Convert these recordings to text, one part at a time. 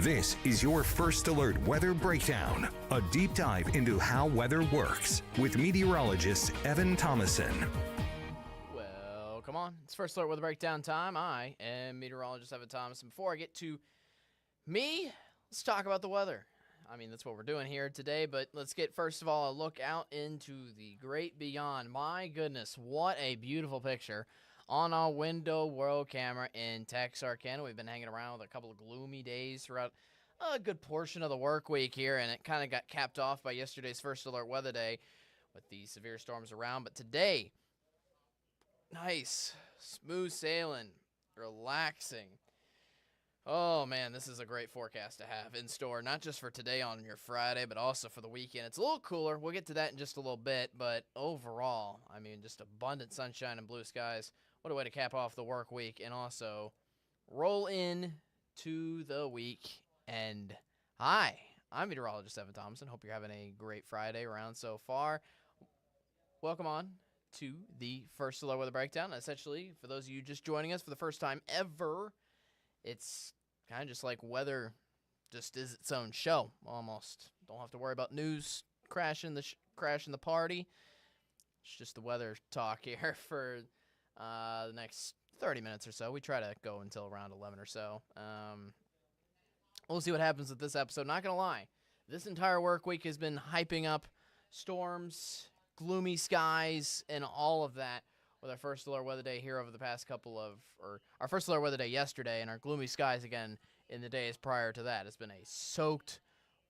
This is your First Alert Weather Breakdown, a deep dive into how weather works with meteorologist Evan Thomason. Well, come on. It's First Alert Weather Breakdown time. I am meteorologist Evan Thomason. Before I get to me, let's talk about the weather. I mean, that's what we're doing here today, but let's get, first of all, a look out into the great beyond. My goodness, what a beautiful picture on our window world camera in Texarkana. We've been hanging around with a couple of gloomy days throughout a good portion of the work week here, and it kind of got capped off by yesterday's First Alert Weather Day with the severe storms around. But today, nice, smooth sailing, relaxing. Oh, man, this is a great forecast to have in store, not just for today on your Friday, but also for the weekend. It's a little cooler. We'll get to that in just a little bit, but overall, I mean, just abundant sunshine and blue skies. What a way to cap off the work week and also roll in to the weekend. Hi, I'm meteorologist Evan Thomason. Hope you're having a great Friday around so far. Welcome on to the First Alert Weather Breakdown. Essentially, for those of you just joining us for the first time ever, it's kind of just like weather just is its own show, almost. Don't have to worry about news crashing the party. It's just the weather talk here for the next 30 minutes or so. We try to go until around 11 or so. We'll see what happens with this episode. Not going to lie, this entire work week has been hyping up storms, gloomy skies, and all of that with our First Alert Weather Day here over the past our First Alert Weather Day yesterday and our gloomy skies again in the days prior to that. It's been a soaked,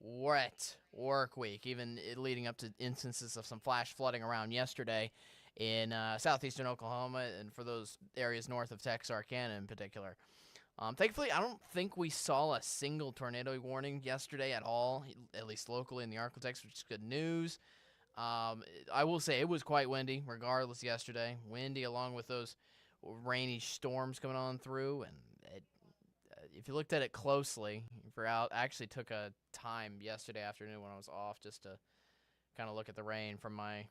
wet work week, even leading up to instances of some flash flooding around yesterday in southeastern Oklahoma and for those areas north of Texarkana in particular. Thankfully, I don't think we saw a single tornado warning yesterday at all, at least locally in the ArkLaTex, which is good news. I will say it was quite windy, regardless, yesterday. Windy along with those rainy storms coming on through. And if you looked at it closely, I actually took a time yesterday afternoon when I was off just to kind of look at the rain from my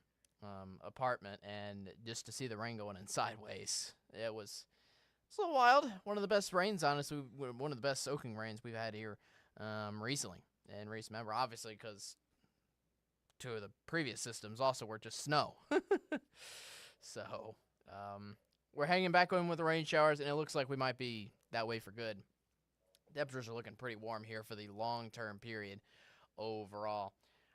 apartment and just to see the rain going in sideways. It's a little wild. One of the best rains, honestly, one of the best soaking rains we've had here recently in recent memory, obviously, because two of the previous systems also were just snow. So we're hanging back on with the rain showers, and it looks like we might be that way for good. Temperatures are looking pretty warm here for the long-term period overall.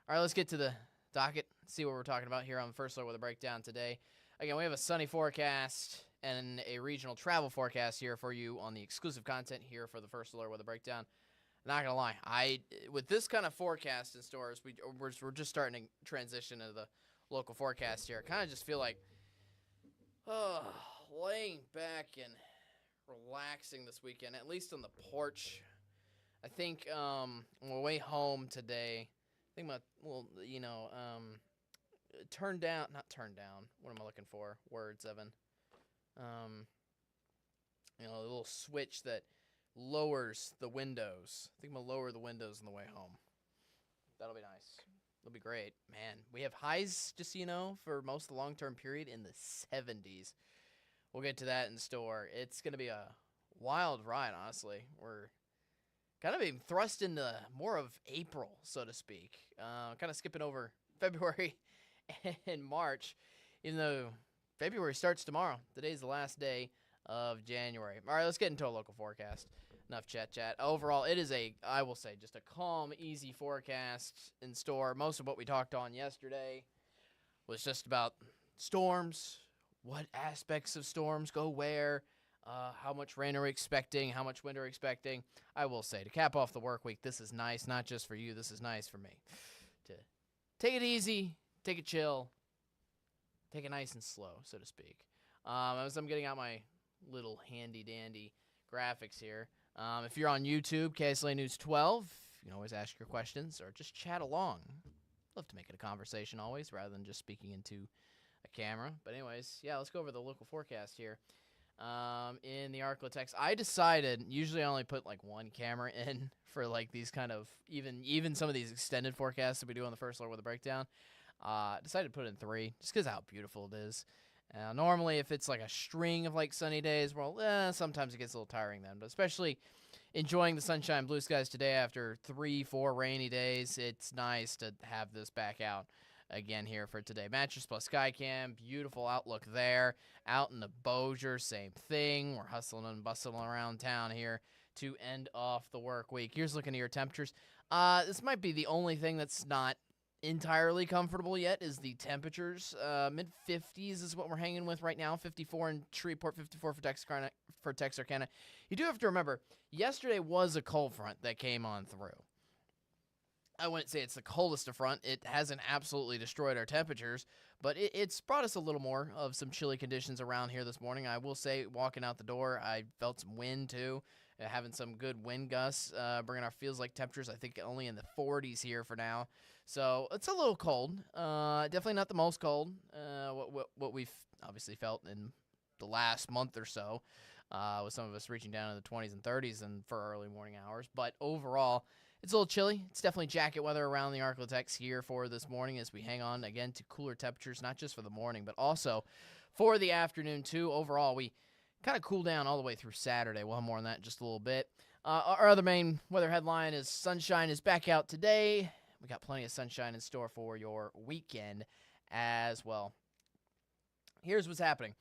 All right, let's get to the docket, see what we're talking about here on the First Alert Weather Breakdown today. Again, we have a sunny forecast and a regional travel forecast here for you on the exclusive content here for the First Alert Weather Breakdown. Not gonna lie, with this kind of forecast in stores, we're just starting to transition into the local forecast here. I kind of just feel like laying back and relaxing this weekend, at least on the porch. I think on my way home today, I think turn down. What am I looking for? Words, Evan. A little switch that lowers the windows. I think I'm going to lower the windows on the way home. That'll be nice. It'll be great. Man, we have highs, just so you know, for most of the long-term period in the 70s. We'll get to that in store. It's going to be a wild ride, honestly. We're kind of being thrust into more of April, so to speak. Kind of skipping over February and March, even though February starts tomorrow. Today's the last day of January. All right, let's get into a local forecast. Enough chat. Overall, it is I will say, just a calm, easy forecast in store. Most of what we talked on yesterday was just about storms, what aspects of storms go where, how much rain are we expecting, how much wind are we expecting. I will say, to cap off the work week, this is nice, not just for you, this is nice for me. To take it easy, take it chill, take it nice and slow, so to speak. As I'm getting out my little handy-dandy graphics here, if you're on YouTube, KSLA News 12, you can always ask your questions or just chat along. Love to make it a conversation always rather than just speaking into a camera. But anyways, yeah, let's go over the local forecast here. In the ArkLaTex, I decided, usually I only put like one camera in for like these kind of, even some of these extended forecasts that we do on the First Alert Weather Breakdown. Decided to put in 3 just because how beautiful it is. Normally, if it's like a string of like sunny days, well, sometimes it gets a little tiring then. But especially enjoying the sunshine, blue skies today after 3-4 rainy days. It's nice to have this back out again here for today. Mattress Plus Skycam, beautiful outlook there. Out in the Bossier, same thing. We're hustling and bustling around town here to end off the work week. Here's looking at your temperatures. This might be the only thing that's not entirely comfortable yet is the temperatures. Mid-50s is what we're hanging with right now. 54 in Shreveport, 54 for Texarkana. You do have to remember, yesterday was a cold front that came on through. I wouldn't say it's the coldest of front. It hasn't absolutely destroyed our temperatures, but it's brought us a little more of some chilly conditions around here this morning. I will say, walking out the door, I felt some wind too. Having some good wind gusts, bringing our feels like temperatures, I think, only in the 40s here for now. So it's a little cold. Definitely not the most cold. What we've obviously felt in the last month or so, with some of us reaching down in the 20s and 30s and for early morning hours. But overall, it's a little chilly. It's definitely jacket weather around the ArkLaTex here for this morning as we hang on again to cooler temperatures, not just for the morning, but also for the afternoon too. Overall, we kind of cool down all the way through Saturday. We'll have more on that in just a little bit. Our other main weather headline is sunshine is back out today. We got plenty of sunshine in store for your weekend as well. Here's what's happening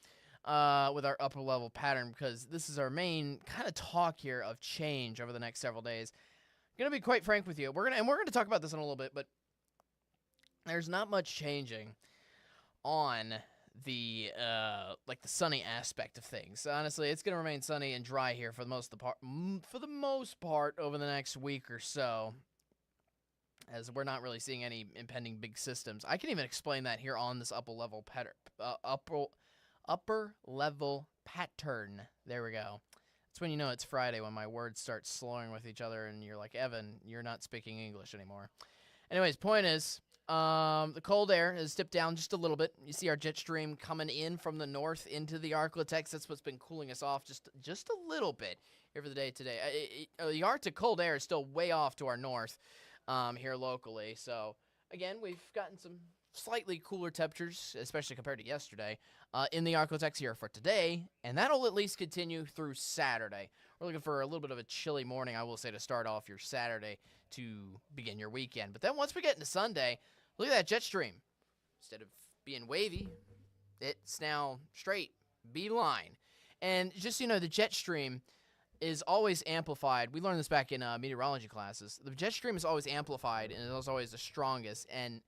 with our upper level pattern, because this is our main kind of talk here of change over the next several days. I'm going to be quite frank with you. We're going to talk about this in a little bit, but there's not much changing on the the sunny aspect of things. Honestly, it's going to remain sunny and dry here for the most part over the next week or so, as we're not really seeing any impending big systems. I can even explain that here on this upper level pattern. There we go. That's when you know it's Friday, when my words start slurring with each other and you're like, Evan, you're not speaking English anymore. Anyways, point is, the cold air has dipped down just a little bit. You see our jet stream coming in from the north into the ArkLaTex. That's what's been cooling us off just a little bit here for the day today. The Arctic cold air is still way off to our north here locally. So, again, we've gotten some slightly cooler temperatures, especially compared to yesterday, in the ArkLaTex here for today, and that'll at least continue through Saturday. We're looking for a little bit of a chilly morning, I will say, to start off your Saturday to begin your weekend. But then once we get into Sunday, look at that jet stream. Instead of being wavy, it's now straight, beeline. And just so you know, the jet stream is always amplified. We learned this back in meteorology classes. The jet stream is always amplified, and it is always the strongest, and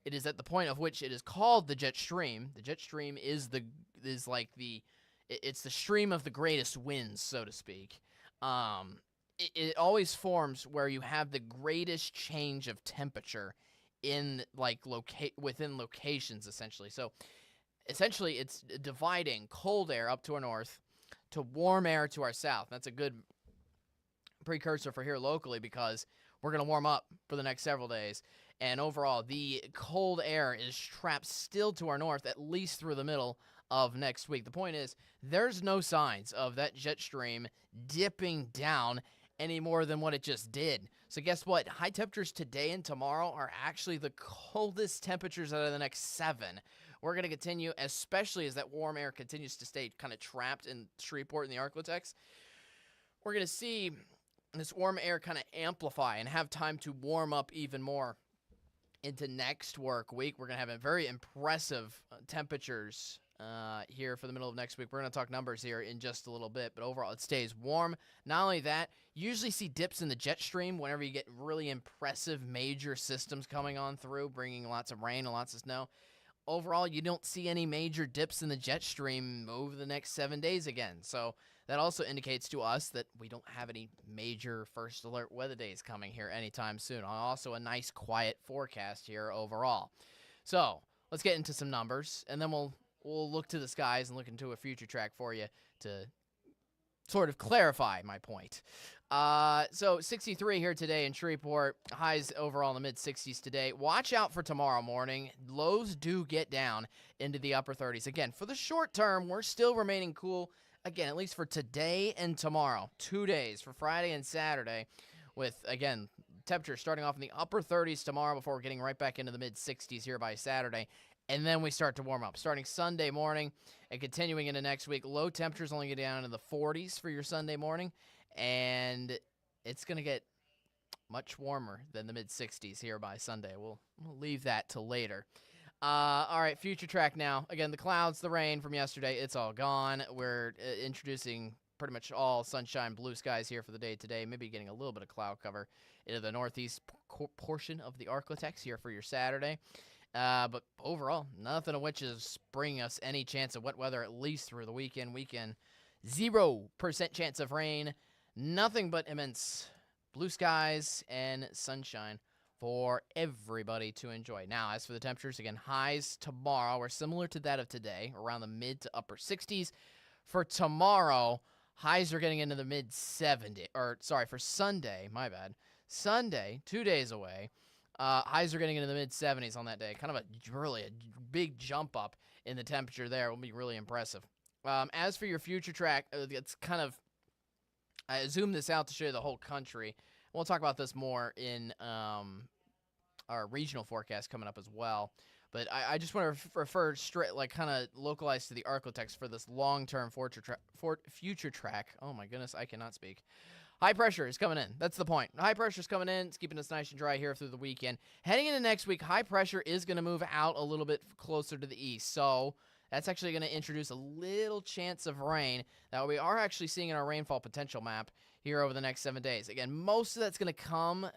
it is at the point of which it is called the jet stream. The jet stream is the stream of the greatest winds, so to speak. It always forms where you have the greatest change of temperature in within locations, essentially. So essentially it's dividing cold air up to our north to warm air to our south. That's a good precursor for here locally, because we're going to warm up for the next several days. And overall, the cold air is trapped still to our north, at least through the middle of next week. The point is, there's no signs of that jet stream dipping down any more than what it just did. So guess what? High temperatures today and tomorrow are actually the coldest temperatures out of the next 7. We're going to continue, especially as that warm air continues to stay kind of trapped in Shreveport in the ArkLaTex. We're going to see this warm air kind of amplify and have time to warm up even more into next work week. We're going to have a very impressive temperatures here for the middle of next week. We're going to talk numbers here in just a little bit, but overall it stays warm. Not only that, you usually see dips in the jet stream whenever you get really impressive major systems coming on through, bringing lots of rain and lots of snow. Overall, you don't see any major dips in the jet stream over the next 7 days again. So that also indicates to us that we don't have any major first alert weather days coming here anytime soon. Also a nice quiet forecast here overall. So let's get into some numbers, and then we'll look to the skies and look into a future track for you to sort of clarify my point. So 63 here today in Shreveport. Highs overall in the mid-60s today. Watch out for tomorrow morning. Lows do get down into the upper 30s. Again, for the short term, we're still remaining cool. Again, at least for today and tomorrow. 2 days for Friday and Saturday, with, again, temperatures starting off in the upper 30s tomorrow before we're getting right back into the mid-60s here by Saturday. And then we start to warm up. Starting Sunday morning and continuing into next week, low temperatures only get down into the 40s for your Sunday morning. and it's going to get much warmer than the mid-60s here by Sunday. We'll leave that till later. All right, future track now. Again, the clouds, the rain from yesterday, it's all gone. We're introducing pretty much all sunshine, blue skies here for the day today. Maybe getting a little bit of cloud cover into the northeast portion of the ArkLaTex here for your Saturday. But overall, nothing of which is bringing us any chance of wet weather, at least through the weekend. 0% chance of rain. Nothing but immense blue skies and sunshine for everybody to enjoy. Now, as for the temperatures, again, highs tomorrow are similar to that of today, around the mid to upper 60s. For tomorrow, highs are getting into the mid 70s. For Sunday, my bad. Sunday, 2 days away, highs are getting into the mid 70s on that day. Kind of a big jump up in the temperature there. Will be really impressive. As for your future track, it's kind of, I zoomed this out to show you the whole country. We'll talk about this more in our regional forecast coming up as well. But I just want to refer straight, kind of localized to the ArkLaTex for this long-term future track. Oh my goodness, I cannot speak. High pressure is coming in. That's the point. High pressure is coming in. It's keeping us nice and dry here through the weekend. Heading into next week, high pressure is going to move out a little bit closer to the east. So that's actually going to introduce a little chance of rain that we are actually seeing in our rainfall potential map here over the next 7 days. Again, most of that's going to come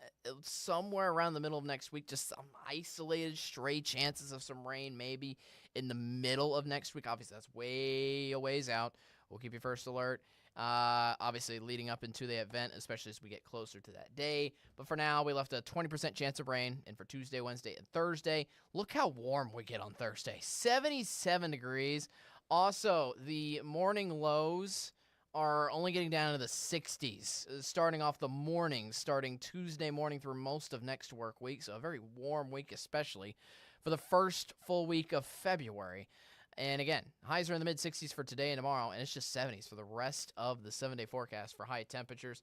somewhere around the middle of next week. Just some isolated stray chances of some rain maybe in the middle of next week. Obviously, that's way a ways out. We'll keep you first alert. Obviously, leading up into the event, especially as we get closer to that day. But for now, we left a 20% chance of rain. And for Tuesday, Wednesday, and Thursday, look how warm we get on Thursday. 77 degrees. Also, the morning lows are only getting down to the 60s, starting off the morning, starting Tuesday morning through most of next work week. So a very warm week, especially for the first full week of February. And again, highs are in the mid-60s for today and tomorrow, and it's just 70s for the rest of the 7-day forecast for high temperatures.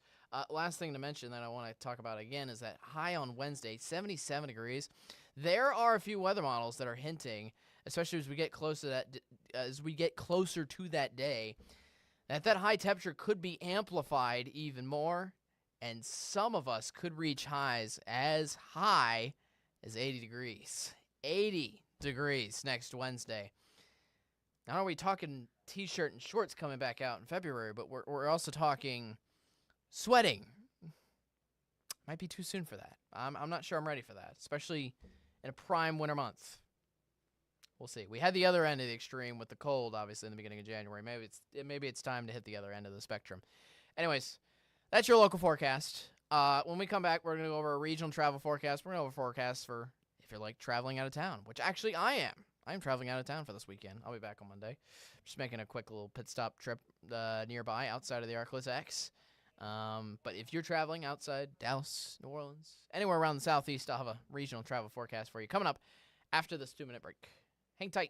Last thing to mention that I want to talk about again is that high on Wednesday, 77 degrees. There are a few weather models that are hinting, especially as we get closer to that day, that high temperature could be amplified even more, and some of us could reach highs as high as 80 degrees. 80 degrees next Wednesday. Not are we talking t-shirt and shorts coming back out in February, but we're also talking sweating. Might be too soon for that. I'm not sure I'm ready for that, especially in a prime winter month. We'll see. We had the other end of the extreme with the cold, obviously, in the beginning of January. Maybe it's time to hit the other end of the spectrum. Anyways, that's your local forecast. When we come back, we're going to go over a regional travel forecast. We're going to go over forecasts for if you're traveling out of town, which actually I am. I'm traveling out of town for this weekend. I'll be back on Monday. Just making a quick little pit stop trip nearby outside of the ArkLaTex. But if you're traveling outside Dallas, New Orleans, anywhere around the southeast, I'll have a regional travel forecast for you coming up after this 2-minute break. Hang tight.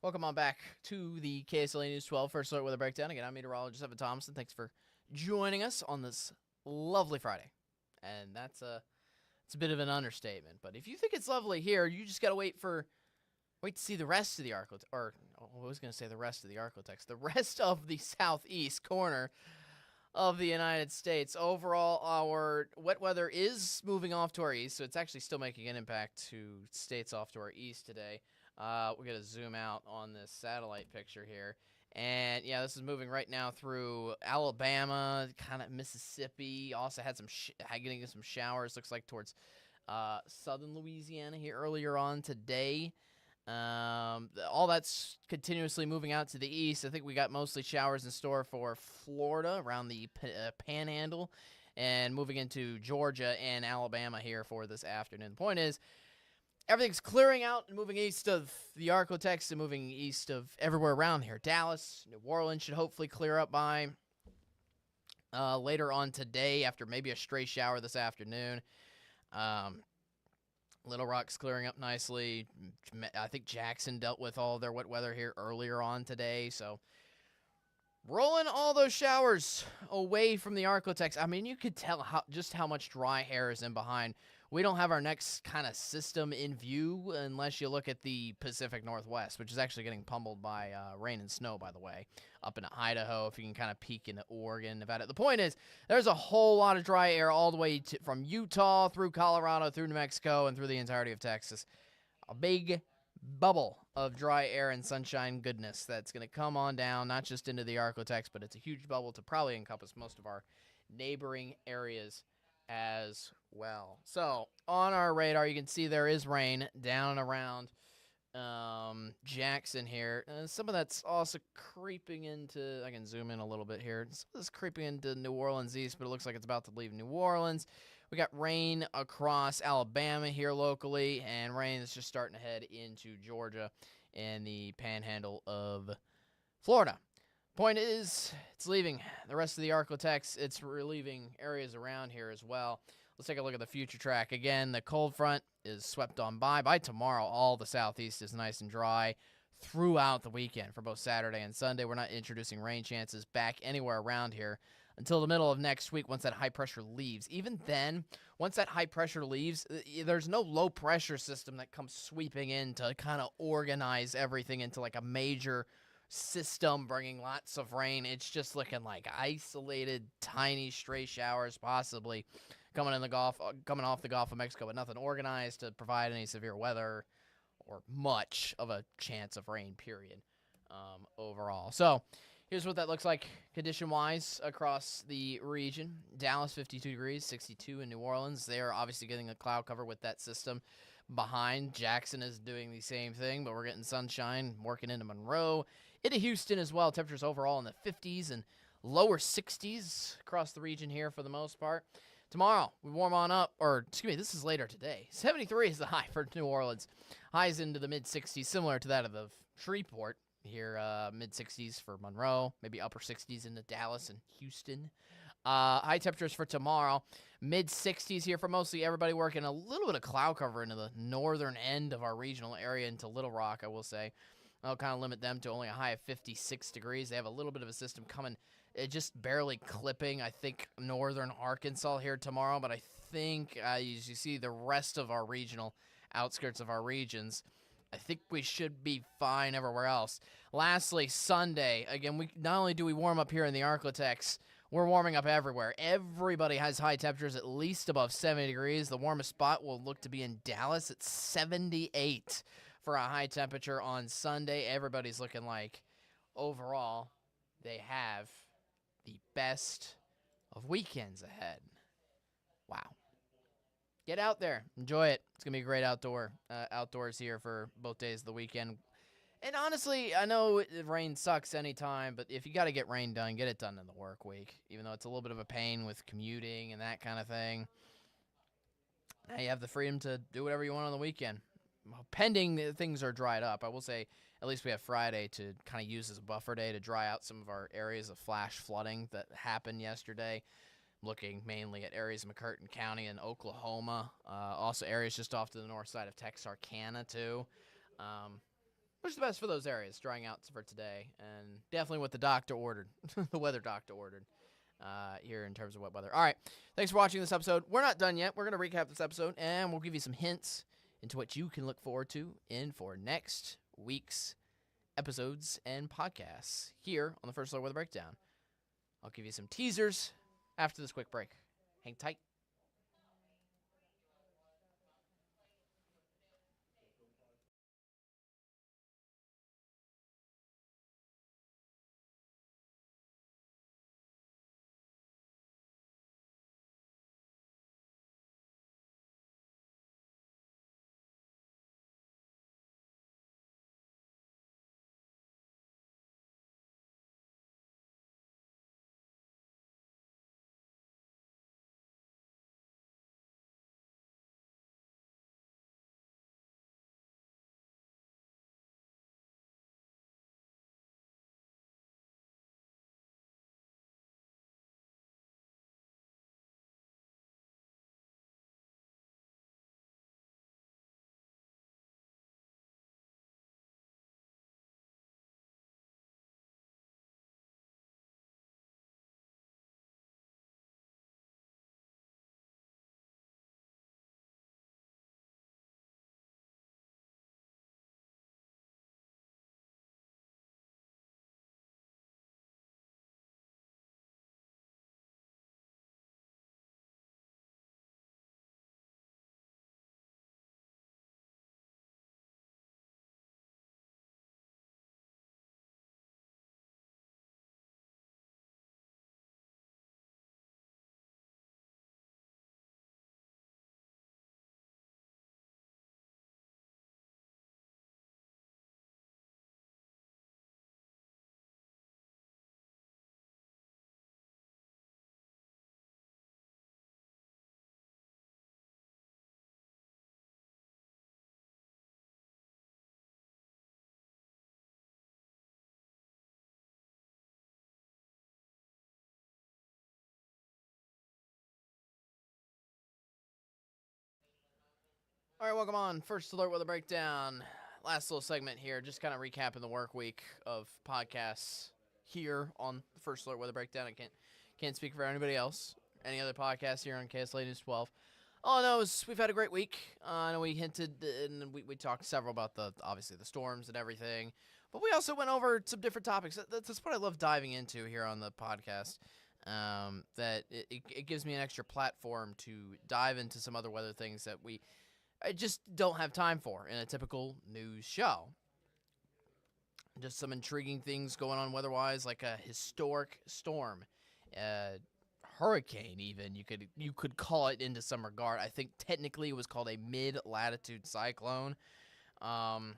Welcome on back to the KSLA News 12 First Alert Weather Breakdown. Again, I'm meteorologist Evan Thompson. Thanks for joining us on this lovely Friday. And it's a bit of an understatement. But if you think it's lovely here, you just got to wait to see the rest of the ArkLaTex, or I was going to say the rest of the ArkLaTex, the rest of the southeast corner of the United States. Overall, our wet weather is moving off to our east, so it's actually still making an impact to states off to our east today. We're going to zoom out on this satellite picture here. And, yeah, this is moving right now through Alabama, kind of Mississippi. Also had getting some showers, looks like, towards southern Louisiana here earlier on today. All that's continuously moving out to the east. I think we got mostly showers in store for Florida around the Panhandle and moving into Georgia and Alabama here for this afternoon. The point is, everything's clearing out and moving east of the ArkLaTex and moving east of everywhere around here. Dallas, New Orleans should hopefully clear up by later on today after maybe a stray shower this afternoon. Little Rock's clearing up nicely. I think Jackson dealt with all their wet weather here earlier on today. So rolling all those showers away from the ArkLaTex. I mean, you could tell just how much dry air is in behind. We don't have our next kind of system in view unless you look at the Pacific Northwest, which is actually getting pummeled by rain and snow, by the way, up in Idaho, if you can kind of peek into Oregon, Nevada. The point is, there's a whole lot of dry air all the way from Utah through Colorado, through New Mexico, and through the entirety of Texas. A big bubble of dry air and sunshine goodness that's going to come on down, not just into the ArkLaTex, but it's a huge bubble to probably encompass most of our neighboring areas as well. So on our radar, you can see there is rain down around Jackson here. Some of that's also creeping into, I can zoom in a little bit here. Some of that's creeping into New Orleans east, but it looks like it's about to leave New Orleans. We got rain across Alabama here locally, and rain is just starting to head into Georgia and the panhandle of Florida. Point is, it's leaving the rest of the ArkLaTex. It's relieving areas around here as well. Let's take a look at the future track. Again, the cold front is swept on by. By tomorrow, all the southeast is nice and dry throughout the weekend for both Saturday and Sunday. We're not introducing rain chances back anywhere around here until the middle of next week once that high pressure leaves. Even then, once that high pressure leaves, there's no low pressure system that comes sweeping in to kind of organize everything into like a major system bringing lots of rain. It's just looking like isolated, tiny, stray showers possibly coming off the Gulf of Mexico, but nothing organized to provide any severe weather or much of a chance of rain, period, overall. So here's what that looks like condition-wise across the region. Dallas, 52 degrees, 62 in New Orleans. They are obviously getting a cloud cover with that system behind. Jackson is doing the same thing, but we're getting sunshine working into Monroe. Into Houston as well. Temperatures overall in the 50s and lower 60s across the region here for the most part. Tomorrow, we warm on up, or excuse me, this is later today. 73 is the high for New Orleans. Highs into the mid-60s, similar to that of the Shreveport here, mid-60s for Monroe, maybe upper 60s into Dallas and Houston. High temperatures for tomorrow, mid-60s here for mostly everybody, working a little bit of cloud cover into the northern end of our regional area into Little Rock, I will say. I'll kind of limit them to only a high of 56 degrees. They have a little bit of a system coming, just barely clipping, I think, northern Arkansas here tomorrow. But I think, as you see the rest of our regional outskirts of our regions, I think we should be fine everywhere else. Lastly, Sunday, again, we not only do we warm up here in the ArkLaTex, we're warming up everywhere. Everybody has high temperatures at least above 70 degrees. The warmest spot will look to be in Dallas at 78 for a high temperature on Sunday. Everybody's looking like, overall, they have the best of weekends ahead. Wow. Get out there. Enjoy it. It's going to be great outdoors here for both days of the weekend. And honestly, I know rain sucks anytime, but if you got to get rain done, get it done in the work week, even though it's a little bit of a pain with commuting and that kind of thing. Now you have the freedom to do whatever you want on the weekend. Pending that things are dried up. I will say at least we have Friday to kind of use as a buffer day to dry out some of our areas of flash flooding that happened yesterday. Looking mainly at areas of McCurtain County and Oklahoma. Also areas just off to the north side of Texarkana, too. which is the best for those areas, drying out for today, and definitely what the doctor ordered, the weather doctor ordered here in terms of wet weather. All right, thanks for watching this episode. We're not done yet. We're going to recap this episode, and we'll give you some hints into what you can look forward to for next week's episodes and podcasts here on the First Alert Weather Breakdown. I'll give you some teasers after this quick break. Hang tight. All right, welcome on First Alert Weather Breakdown. Last little segment here, just kind of recapping the work week of podcasts here on the First Alert Weather Breakdown. I can't speak for anybody else, any other podcasts here on KSLA News 12. All I know is we've had a great week. I know we hinted and we talked several about obviously the storms and everything, but we also went over some different topics. That's what I love diving into here on the podcast. That it gives me an extra platform to dive into some other weather things that I just don't have time for in a typical news show. Just some intriguing things going on weather-wise, like a historic storm, hurricane even. You could call it into some regard. I think technically it was called a mid-latitude cyclone. And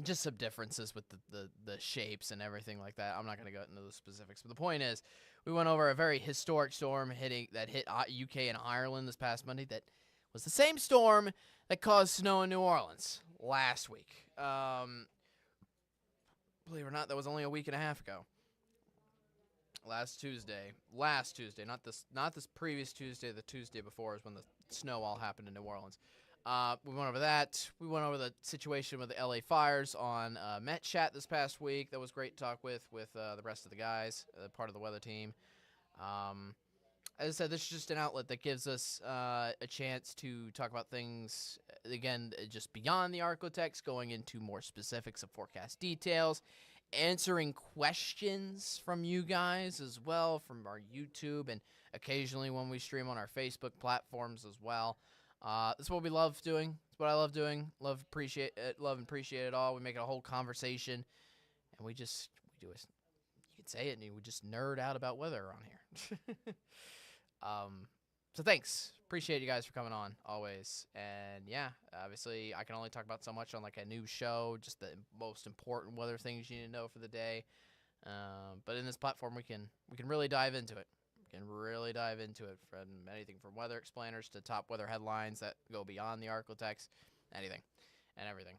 just some differences with the shapes and everything like that. I'm not going to go into the specifics, but the point is, we went over a very historic storm that hit UK and Ireland this past Monday. That was the same storm that caused snow in New Orleans last week. Believe it or not, that was only a week and a half ago. Last Tuesday, not this previous Tuesday, the Tuesday before is when the snow all happened in New Orleans. We went over that. We went over the situation with the LA fires on Met Chat this past week. That was great to talk with the rest of the guys, part of the weather team. As I said, this is just an outlet that gives us a chance to talk about things, again, just beyond the ArkLaTex, going into more specifics of forecast details, answering questions from you guys as well, from our YouTube, and occasionally when we stream on our Facebook platforms as well. That's what we love doing. It's what I love doing. Love and appreciate it all. We make it a whole conversation, and we do it. You could say it, and we just nerd out about weather around here. So thanks. Appreciate you guys for coming on always. And yeah, obviously I can only talk about so much on like a news show, just the most important weather things you need to know for the day. But in this platform, we can really dive into it. We can really dive into it from anything from weather explainers to top weather headlines that go beyond the ArkLaTex, anything and everything.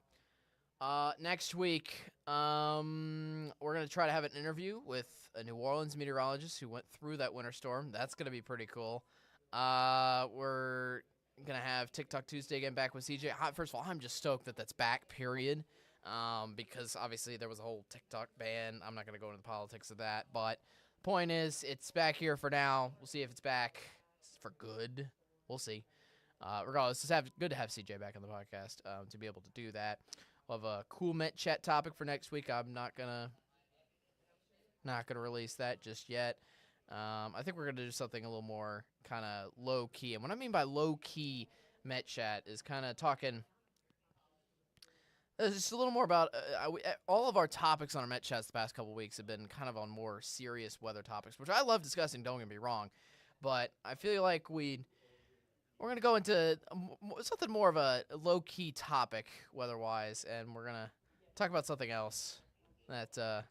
Next week, we're going to try to have an interview with a New Orleans meteorologist who went through that winter storm. That's going to be pretty cool. We're going to have TikTok Tuesday again back with CJ. First of all, I'm just stoked that that's back, period. because obviously there was a whole TikTok ban. I'm not going to go into the politics of that, but point is, it's back here for now. We'll see if it's back for good. We'll see. Regardless, it's good to have CJ back on the podcast to be able to do that. We'll have a cool Met chat topic for next week. I'm not gonna release that just yet. I think we're gonna do something a little more kind of low key. And what I mean by low key Met chat is kind of talking. Just a little more about all of our topics on our Met chats the past couple weeks have been kind of on more serious weather topics, which I love discussing. Don't get me wrong, but I feel like we're going to go into something more of a low-key topic weather-wise, and we're going to talk about something else that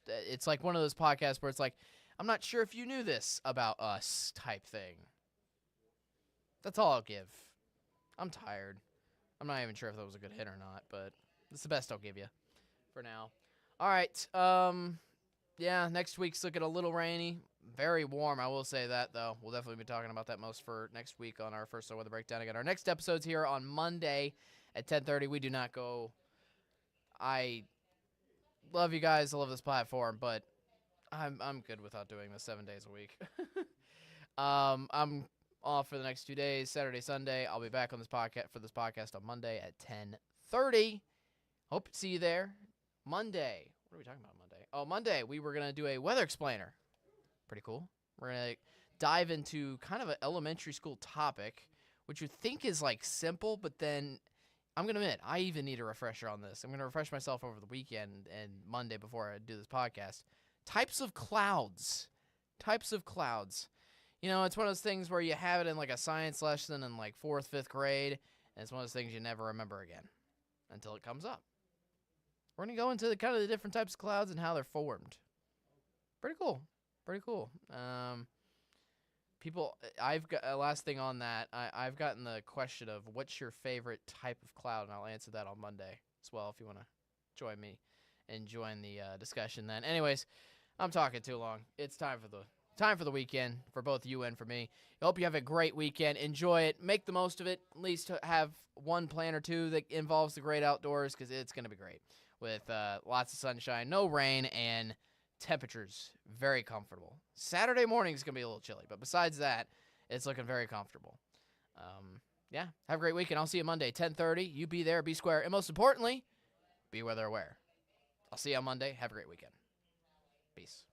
it's like one of those podcasts where it's like, I'm not sure if you knew this about us type thing. That's all I'll give. I'm tired. I'm not even sure if that was a good hit or not, but it's the best I'll give you for now. All right. Yeah, next week's looking a little rainy. Very warm, I will say that, though. We'll definitely be talking about that most for next week on our first weather breakdown. Again, our next episode's here on Monday at 10:30. We do not go. I love you guys. I love this platform, but I'm good without doing this 7 days a week. I'm off for the next 2 days, Saturday, Sunday. I'll be back on this podcast on Monday at 10:30. Hope to see you there. Monday. What are we talking about Monday? Oh, Monday we were going to do a weather explainer. Pretty cool. We're going to dive into kind of an elementary school topic, which you think is like simple, but then I'm going to admit, I even need a refresher on this. I'm going to refresh myself over the weekend and Monday before I do this podcast. Types of clouds. Types of clouds. You know, it's one of those things where you have it in like a science lesson in like 4th, 5th grade, and it's one of those things you never remember again until it comes up. We're going to go into kind of the different types of clouds and how they're formed. Pretty cool. Pretty cool. I've got last thing on that. I've gotten the question of what's your favorite type of cloud, and I'll answer that on Monday as well if you want to join me and join the discussion then. Anyways, I'm talking too long. It's time for the weekend for both you and for me. I hope you have a great weekend. Enjoy it. Make the most of it. At least have one plan or two that involves the great outdoors because it's going to be great with lots of sunshine, no rain, and temperatures very comfortable. Saturday morning is going to be a little chilly, but besides that, it's looking very comfortable. Yeah, have a great weekend. I'll see you Monday, 10:30. You be there, be square, and most importantly, be weather aware. I'll see you on Monday. Have a great weekend. Peace.